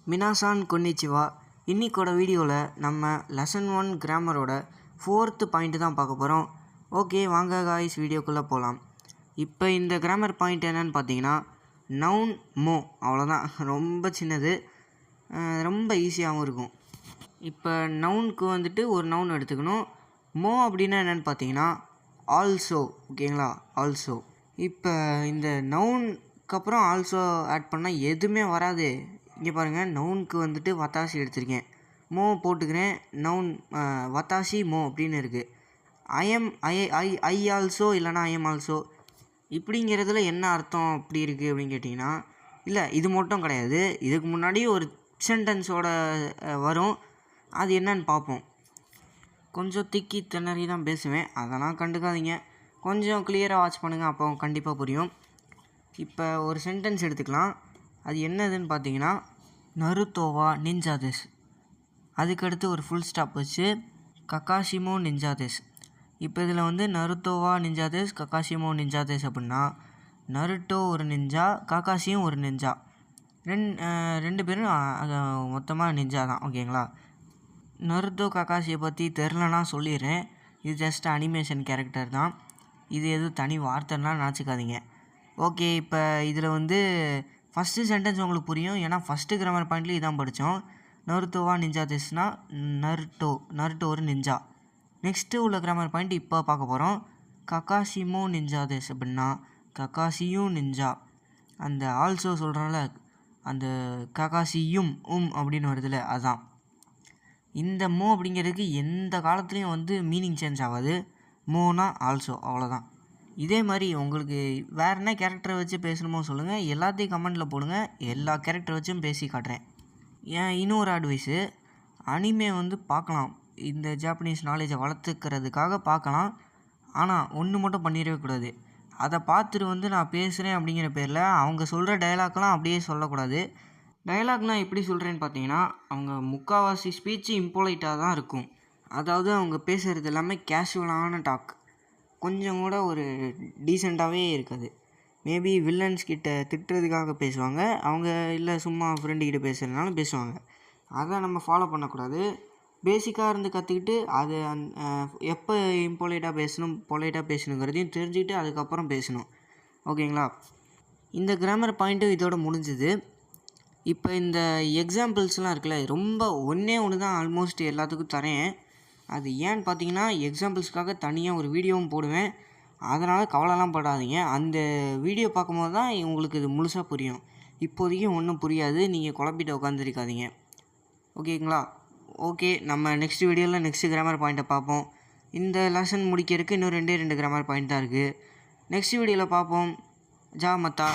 மினாசான் கொன்னிச்சிவா. இன்னைக்கோட வீடியோவில் நம்ம lesson 1 கிராமரோட 4th point தான் பார்க்க போகிறோம். ஓகே வாங்க காய்ஸ் வீடியோக்குள்ளே போகலாம். இப்போ இந்த கிராமர் பாயிண்ட் என்னன்னு பார்த்தீங்கன்னா நவுன் மோ, அவ்வளோதான். ரொம்ப சின்னது, ரொம்ப ஈஸியாகவும் இருக்கும். இப்போ நவுனுக்கு வந்துட்டு ஒரு நவுன் எடுத்துக்கணும். மோ அப்படின்னா என்னென்னு பார்த்தீங்கன்னா ஆல்சோ, ஓகேங்களா, ஆல்சோ. இப்போ இந்த நவுனுக்கு அப்புறம் ஆல்சோ ஆட் பண்ணால் எதுவுமே வராது. இங்கே பாருங்கள், நவுனுக்கு வந்துட்டு வத்தாசி எடுத்திருக்கேன், மோ போட்டுக்கிறேன், நவுன் வத்தாசி மோ அப்படின்னு இருக்குது. ஐ ஆல்சோ இல்லைனா ஐஎம் ஆல்சோ இப்படிங்கிறதுல என்ன அர்த்தம் அப்படி இருக்குது அப்படின்னு கேட்டிங்கன்னா, இல்லை இது மட்டும் கிடையாது, இதுக்கு முன்னாடி ஒரு சென்டென்ஸோட வரும், அது என்னன்னு பார்ப்போம். கொஞ்சம் திக்கி திணறி தான் பேசுவேன், அதெல்லாம் கண்டுக்காதீங்க, கொஞ்சம் கிளியராக வாட்ச் பண்ணுங்கள், அப்போ கண்டிப்பாக புரியும். இப்போ ஒரு சென்டென்ஸ் எடுத்துக்கலாம். அது என்னதுன்னு பார்த்தீங்கன்னா நருத்தோவா நிஞ்சாதெஸ், அதுக்கடுத்து ஒரு ஃபுல் ஸ்டாப் வச்சு கக்காஷிமோ நிஞ்சாதெஸ். இப்போ இதில் வந்து நருத்தோவா நிஞ்சாதெஸ், கக்காஷிமோ நிஞ்சாதெஸ் அப்படின்னா நருட்டோ ஒரு நிஞ்சா, காக்காஷியும் ஒரு நிஞ்சா, ரெண்டு பேரும் மொத்தமாக நிஞ்சா தான், ஓகேங்களா. நருட்டோ காக்காஷியை பற்றி தெரிலனா சொல்லிடுறேன், இது ஜஸ்ட் அனிமேஷன் கேரக்டர் தான், இது எதுவும் தனி வார்த்தைலாம் நினச்சிக்காதீங்க. ஓகே, இப்போ இதில் வந்து ஃபஸ்ட்டு சென்டென்ஸ் உங்களுக்கு புரியும், ஏன்னா ஃபஸ்ட்டு கிராமர் பாயிண்ட்லேயும் இதான் படித்தோம். நருத்தோவா நிஞ்சாதெஸ்னா நருட்டோ ஒரு நிஞ்சா. நெக்ஸ்ட்டு உள்ள கிராமர் பாயிண்ட் இப்போ பார்க்க போகிறோம். கக்காஷிமோ நிஞ்சாதெஸ் அப்படின்னா கக்காஷியும் நிஞ்சா. அந்த ஆல்சோ சொல்கிறோம்ல, அந்த கக்காஷியும் அப்படின்னு வருதுல்ல, அதுதான். இந்த மோ அப்படிங்கிறதுக்கு எந்த காலத்துலேயும் வந்து மீனிங் சேஞ்ச் ஆகாது, மோனா ஆல்சோ, அவ்வளோதான். இதே மாதிரி உங்களுக்கு வேறு என்ன கேரக்டரை வச்சு பேசணுமோ சொல்லுங்கள், எல்லாத்தையும் கமெண்டில் போடுங்க, எல்லா கேரக்டரை வச்சும் பேசி காட்டுறேன். ஏன் இன்னொரு அட்வைஸு, அனிமே வந்து பார்க்கலாம், இந்த ஜாப்பனீஸ் நாலேஜை வளர்த்துக்கிறதுக்காக பார்க்கலாம், ஆனால் ஒன்று மட்டும் பண்ணிடவே கூடாது. அதை பார்த்துட்டு வந்து நான் பேசுகிறேன் அப்படிங்கிற பேரில் அவங்க சொல்கிற டைலாக்லாம் அப்படியே சொல்லக்கூடாது. டைலாக் நான் எப்படி சொல்கிறேன்னு பார்த்தீங்கன்னா, அவங்க முக்கால்வாசி ஸ்பீச்சு இம்போலைட்டாக தான் இருக்கும், அதாவது அவங்க பேசுகிறது எல்லாமே கேஷுவலான டாக், கொஞ்சம் கூட ஒரு டீசெண்டாகவே இருக்காது. மேபி வில்லன்ஸ் கிட்ட திட்டுறதுக்காக பேசுவாங்க அவங்க, இல்லை சும்மா ஃப்ரெண்டுக்கிட்ட பேசுகிறதுனாலும் பேசுவாங்க. அதை நம்ம ஃபாலோ பண்ணக்கூடாது. பேசிக்காக இருந்து கற்றுக்கிட்டு அது எப்போ இம்பொலைட்டாக பேசணும் பொலைட்டாக பேசணுங்கிறதையும் தெரிஞ்சுக்கிட்டு அதுக்கப்புறம் பேசணும், ஓகேங்களா. இந்த கிராமர் பாயிண்ட்டும் இதோட முடிஞ்சுது. இப்போ இந்த எக்ஸாம்பிள்ஸ்லாம் இருக்குல்ல, ரொம்ப ஒன்று தான் ஆல்மோஸ்ட் எல்லாத்துக்கும் தரேன். அது ஏன்னு பார்த்தீங்கன்னா எக்ஸாம்பிள்ஸ்க்காக தனியாக ஒரு வீடியோவும் போடுவேன், அதனால் கவலைலாம் படாதீங்க. அந்த வீடியோ பார்க்கும்போது தான் உங்களுக்கு இது முழுசாக புரியும். இப்போதைக்கு ஒன்றும் புரியாது, நீங்கள் குழப்பிட்டு உட்காந்துருக்காதீங்க, ஓகேங்களா. ஓகே, நம்ம நெக்ஸ்ட் வீடியோவில் நெக்ஸ்ட் கிராமர் பாயிண்ட்டை பார்ப்போம். இந்த லெசன் முடிக்கிறதுக்கு இன்னும் 2 கிராமர் பாயிண்ட் தான் இருக்குது. நெக்ஸ்ட் வீடியோவில் பார்ப்போம். ஜா மத்தா.